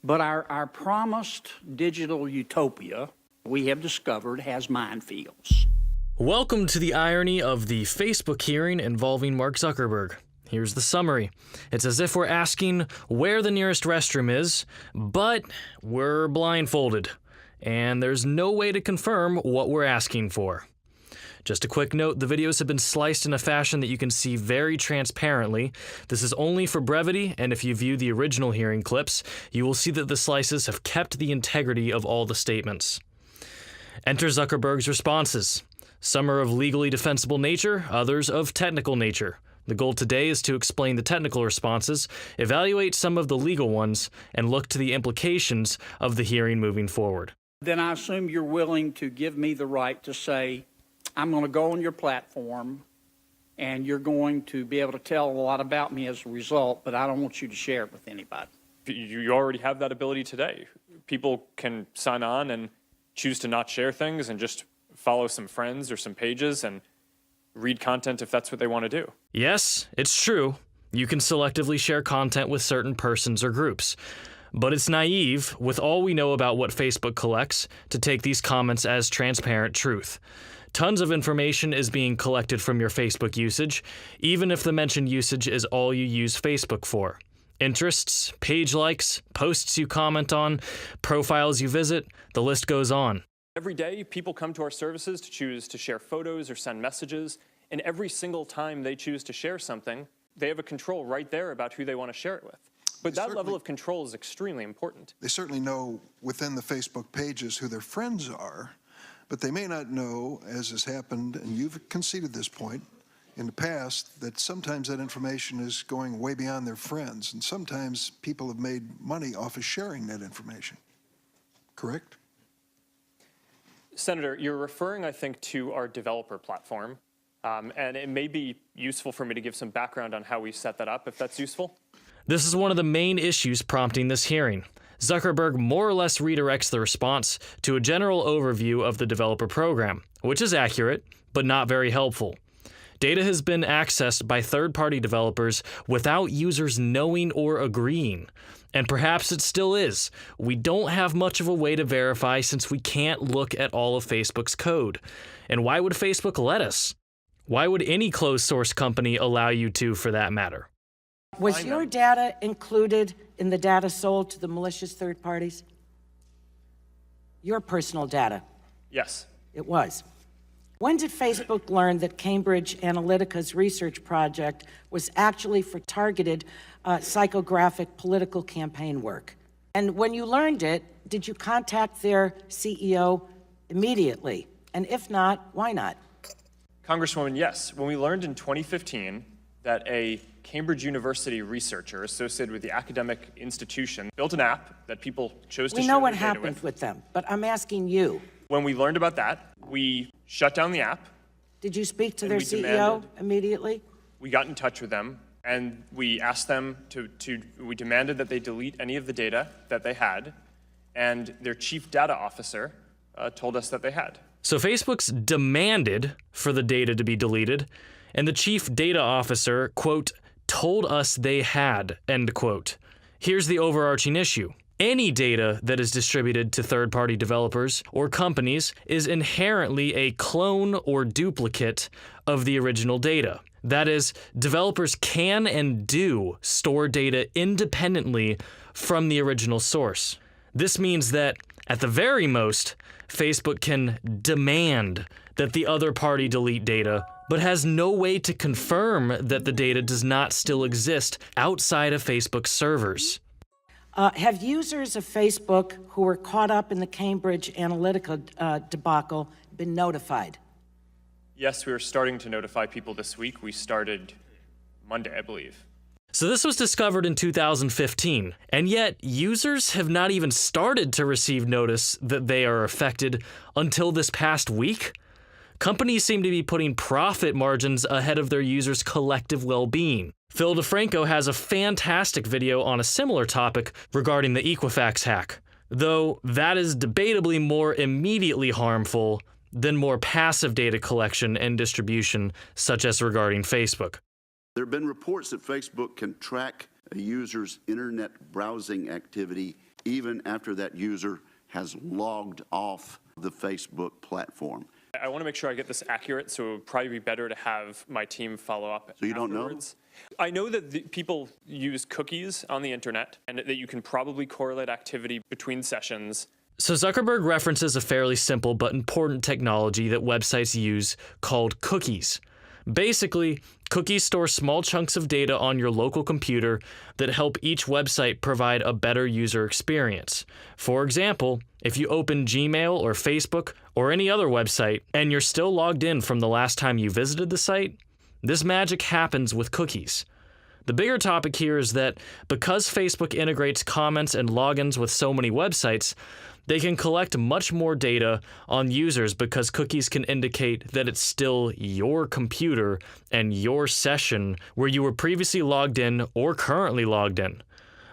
But our promised digital utopia, we have discovered, has minefields. Welcome to the irony of the Facebook hearing involving Mark Zuckerberg. Here's the summary. It's as if we're asking where the nearest restroom is, but we're blindfolded, and there's no way to confirm what we're asking for. Just a quick note, the videos have been sliced in a fashion that you can see very transparently. This is only for brevity, and if you view the original hearing clips, you will see that the slices have kept the integrity of all the statements. Enter Zuckerberg's responses. Some are of legally defensible nature, others of technical nature. The goal today is to explain the technical responses, evaluate some of the legal ones, and look to the implications of the hearing moving forward. Then I assume you're willing to give me the right to say, I'm going to go on your platform, and you're going to be able to tell a lot about me as a result, but I don't want you to share it with anybody. You already have that ability today. People can sign on and choose to not share things and just follow some friends or some pages and read content if that's what they want to do. Yes, it's true. You can selectively share content with certain persons or groups. But it's naive, with all we know about what Facebook collects, to take these comments as transparent truth. Tons of information is being collected from your Facebook usage, even if the mentioned usage is all you use Facebook for. Interests, page likes, posts you comment on, profiles you visit, the list goes on. Every day, people come to our services to choose to share photos or send messages, and every single time they choose to share something, they have a control right there about who they want to share it with. But that level of control is extremely important. They certainly know within the Facebook pages who their friends are, but they may not know, as has happened, and you've conceded this point in the past, that sometimes that information is going way beyond their friends, and sometimes people have made money off of sharing that information. Correct? Senator, you're referring, I think, to our developer platform, and it may be useful for me to give some background on how we set that up, if that's useful. This is one of the main issues prompting this hearing. Zuckerberg more or less redirects the response to a general overview of the developer program, which is accurate, but not very helpful. Data has been accessed by third-party developers without users knowing or agreeing. And perhaps it still is. We don't have much of a way to verify since we can't look at all of Facebook's code. And why would Facebook let us? Why would any closed source company allow you to, for that matter? Was your data included in the data sold to the malicious third parties? Your personal data? Yes. It was. When did Facebook learn that Cambridge Analytica's research project was actually for targeted psychographic political campaign work? And when you learned it, did you contact their CEO immediately? And if not, why not? Congresswoman, yes. When we learned in 2015 that a Cambridge University researcher associated with the academic institution built an app that people chose to share We know what their data happened with them, but I'm asking you. When we learned about that, we shut down the app. Did you speak to their CEO immediately? We got in touch with them, and we asked them we demanded that they delete any of the data that they had, and their chief data officer told us that they had. So Facebook's demanded for the data to be deleted, and the chief data officer, quote, told us they had, end quote. Here's the overarching issue. Any data that is distributed to third-party developers or companies is inherently a clone or duplicate of the original data. That is, developers can and do store data independently from the original source. This means that, at the very most, Facebook can demand that the other party delete data, but has no way to confirm that the data does not still exist outside of Facebook's servers. Have users of Facebook who were caught up in the Cambridge Analytica debacle been notified? Yes, we are starting to notify people this week. We started Monday, I believe. So this was discovered in 2015, and yet users have not even started to receive notice that they are affected until this past week? Companies seem to be putting profit margins ahead of their users' collective well-being. Phil DeFranco has a fantastic video on a similar topic regarding the Equifax hack, though that is debatably more immediately harmful than more passive data collection and distribution, such as regarding Facebook. There have been reports that Facebook can track a user's internet browsing activity even after that user has logged off the Facebook platform. I want to make sure I get this accurate, so it would probably be better to have my team follow up. So you don't know? I know that people use cookies on the internet and that you can probably correlate activity between sessions. So Zuckerberg references a fairly simple but important technology that websites use called cookies. Basically, cookies store small chunks of data on your local computer that help each website provide a better user experience. For example, if you open Gmail or Facebook or any other website and you're still logged in from the last time you visited the site, this magic happens with cookies. The bigger topic here is that because Facebook integrates comments and logins with so many websites, they can collect much more data on users because cookies can indicate that it's still your computer and your session where you were previously logged in or currently logged in.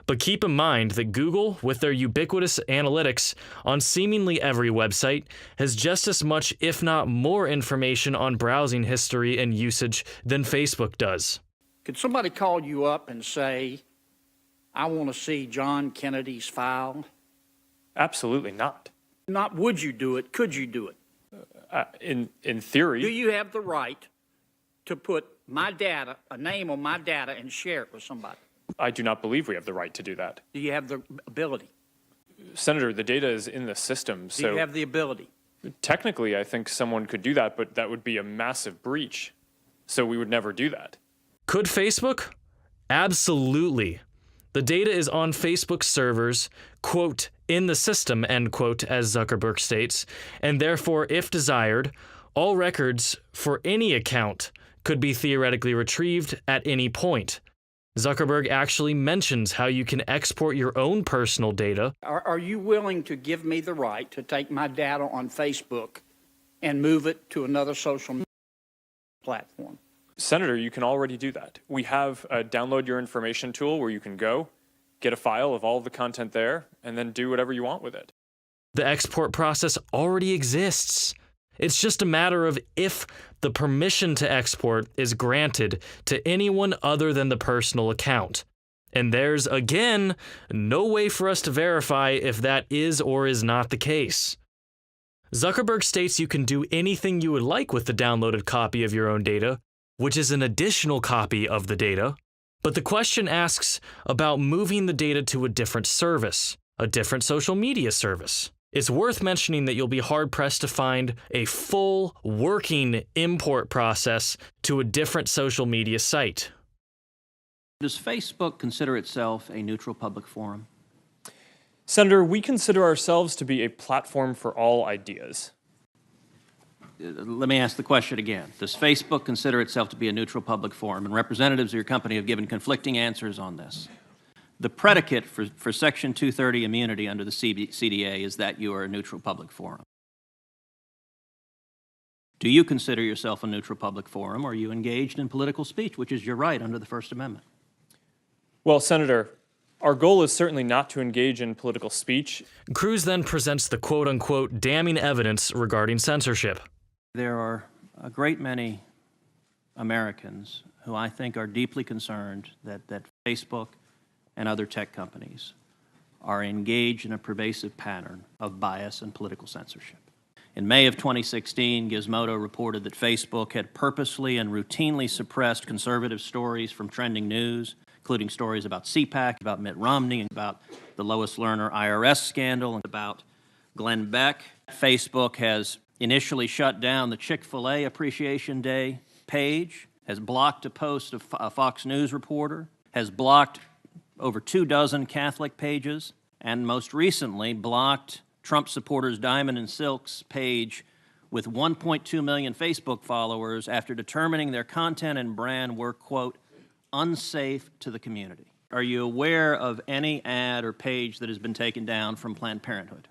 But keep in mind that Google, with their ubiquitous analytics on seemingly every website, has just as much, if not more, information on browsing history and usage than Facebook does. Could somebody call you up and say, I want to see John Kennedy's file? Absolutely not. Not would you do it, could you do it? In theory. Do you have the right to put my data, a name on my data, and share it with somebody? I do not believe we have the right to do that. Do you have the ability? Senator, the data is in the system, Do so you have the ability? technically I think someone could do that, but that would be a massive breach. So we would never do that. Could Facebook? Absolutely. The data is on Facebook servers, quote, in the system, end quote, as Zuckerberg states, and therefore, if desired, all records for any account could be theoretically retrieved at any point. Zuckerberg actually mentions how you can export your own personal data. Are you willing to give me the right to take my data on Facebook and move it to another social media platform? Senator, you can already do that. We have a download your information tool where you can go, get a file of all the content there, and then do whatever you want with it. The export process already exists. It's just a matter of if the permission to export is granted to anyone other than the personal account. And there's, again, no way for us to verify if that is or is not the case. Zuckerberg states you can do anything you would like with the downloaded copy of your own data, which is an additional copy of the data. But the question asks about moving the data to a different service, a different social media service. It's worth mentioning that you'll be hard-pressed to find a full, working import process to a different social media site. Does Facebook consider itself a neutral public forum? Senator, we consider ourselves to be a platform for all ideas. Let me ask the question again. Does Facebook consider itself to be a neutral public forum? And representatives of your company have given conflicting answers on this. The predicate for Section 230 immunity under the CDA is that you are a neutral public forum. Do you consider yourself a neutral public forum, or are you engaged in political speech, which is your right under the First Amendment? Well, Senator, our goal is certainly not to engage in political speech. Cruz then presents the quote-unquote damning evidence regarding censorship. There are a great many Americans who I think are deeply concerned that Facebook and other tech companies are engaged in a pervasive pattern of bias and political censorship. In May of 2016, Gizmodo reported that Facebook had purposely and routinely suppressed conservative stories from trending news, including stories about CPAC, about Mitt Romney, and about the Lois Lerner IRS scandal, and about Glenn Beck. Facebook has initially shut down the Chick-fil-A Appreciation Day page, has blocked a post of a Fox News reporter, has blocked over 24 Catholic pages, and most recently blocked Trump supporters Diamond and Silk's page with 1.2 million Facebook followers after determining their content and brand were, quote, unsafe to the community. Are you aware of any ad or page that has been taken down from Planned Parenthood?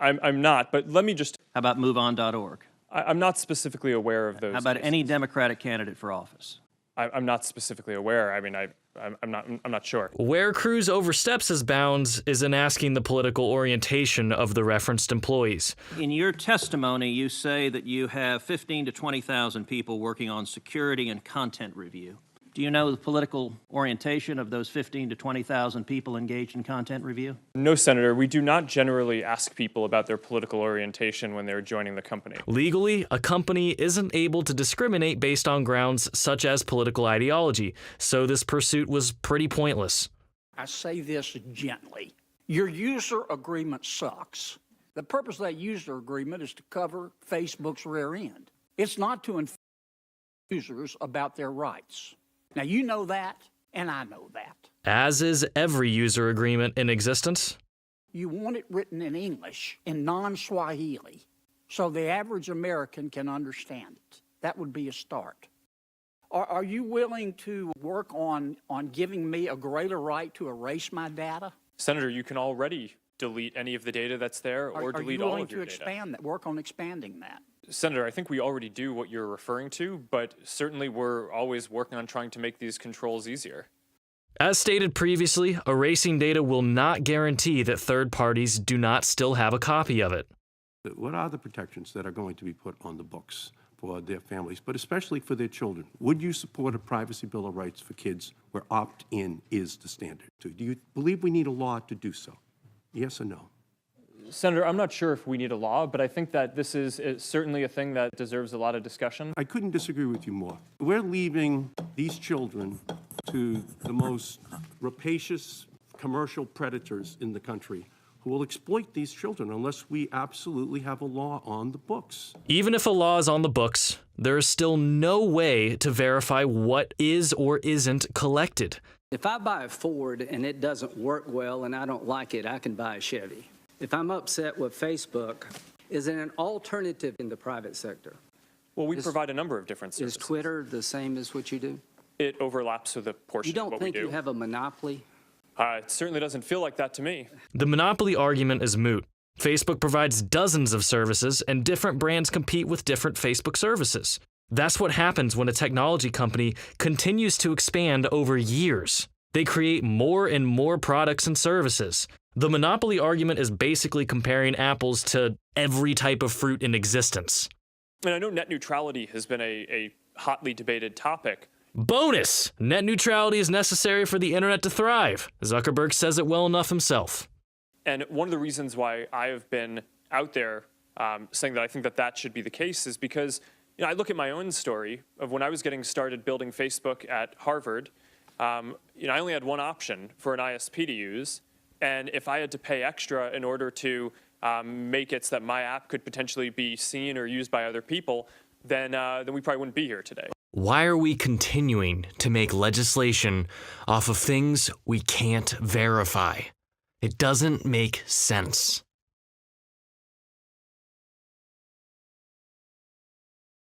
I'm not, but let me just... How about MoveOn.org? I'm not specifically aware of those. How about cases. any Democratic candidate for office? I'm not specifically aware. I mean, I'm not sure. Where Cruz oversteps his bounds is in asking the political orientation of the referenced employees. In your testimony, you say that you have 15,000 to 20,000 people working on security and content review. Do you know the political orientation of those 15 to 20,000 people engaged in content review? No, Senator, we do not generally ask people about their political orientation when they're joining the company. Legally, a company isn't able to discriminate based on grounds such as political ideology, so this pursuit was pretty pointless. I say this gently. Your user agreement sucks. The purpose of that user agreement is to cover Facebook's rear end. It's not to inform users about their rights. Now, you know that, and I know that. As is every user agreement in existence. You want it written in English, in non-Swahili, so the average American can understand it. That would be a start. Are you willing to work on giving me a greater right to erase my data? Senator, you can already delete any of the data that's there or delete all of your data. Are you willing to expand that, work on expanding that? Senator, I think we already do what you're referring to, but certainly we're always working on trying to make these controls easier. As stated previously, erasing data will not guarantee that third parties do not still have a copy of it. What are the protections that are going to be put on the books for their families, but especially for their children? Would you support a privacy bill of rights for kids where opt-in is the standard? Do you believe we need a law to do so? Yes or no? Senator, I'm not sure if we need a law, but I think that this is certainly a thing that deserves a lot of discussion. I couldn't disagree with you more. We're leaving these children to the most rapacious commercial predators in the country who will exploit these children unless we absolutely have a law on the books. Even if a law is on the books, there is still no way to verify what is or isn't collected. If I buy a Ford and it doesn't work well and I don't like it, I can buy a Chevy. If I'm upset with Facebook, is it an alternative in the private sector? Well, we provide a number of different services. Is Twitter the same as what you do? It overlaps with a portion You of don't what we think do. you have a monopoly? It certainly doesn't feel like that to me. The monopoly argument is moot. Facebook provides dozens of services, and different brands compete with different Facebook services. That's what happens when a technology company continues to expand over years. They create more and more products and services. The monopoly argument is basically comparing apples to every type of fruit in existence. And I know net neutrality has been a hotly debated topic. Bonus! Net neutrality is necessary for the internet to thrive. Zuckerberg says it well enough himself. And one of the reasons why I have been out there saying that I think that that should be the case is because I look at my own story of when I was getting started building Facebook at Harvard. I only had one option for an ISP to use. And if I had to pay extra in order to make it so that my app could potentially be seen or used by other people, then we probably wouldn't be here today. Why are we continuing to make legislation off of things we can't verify? It doesn't make sense.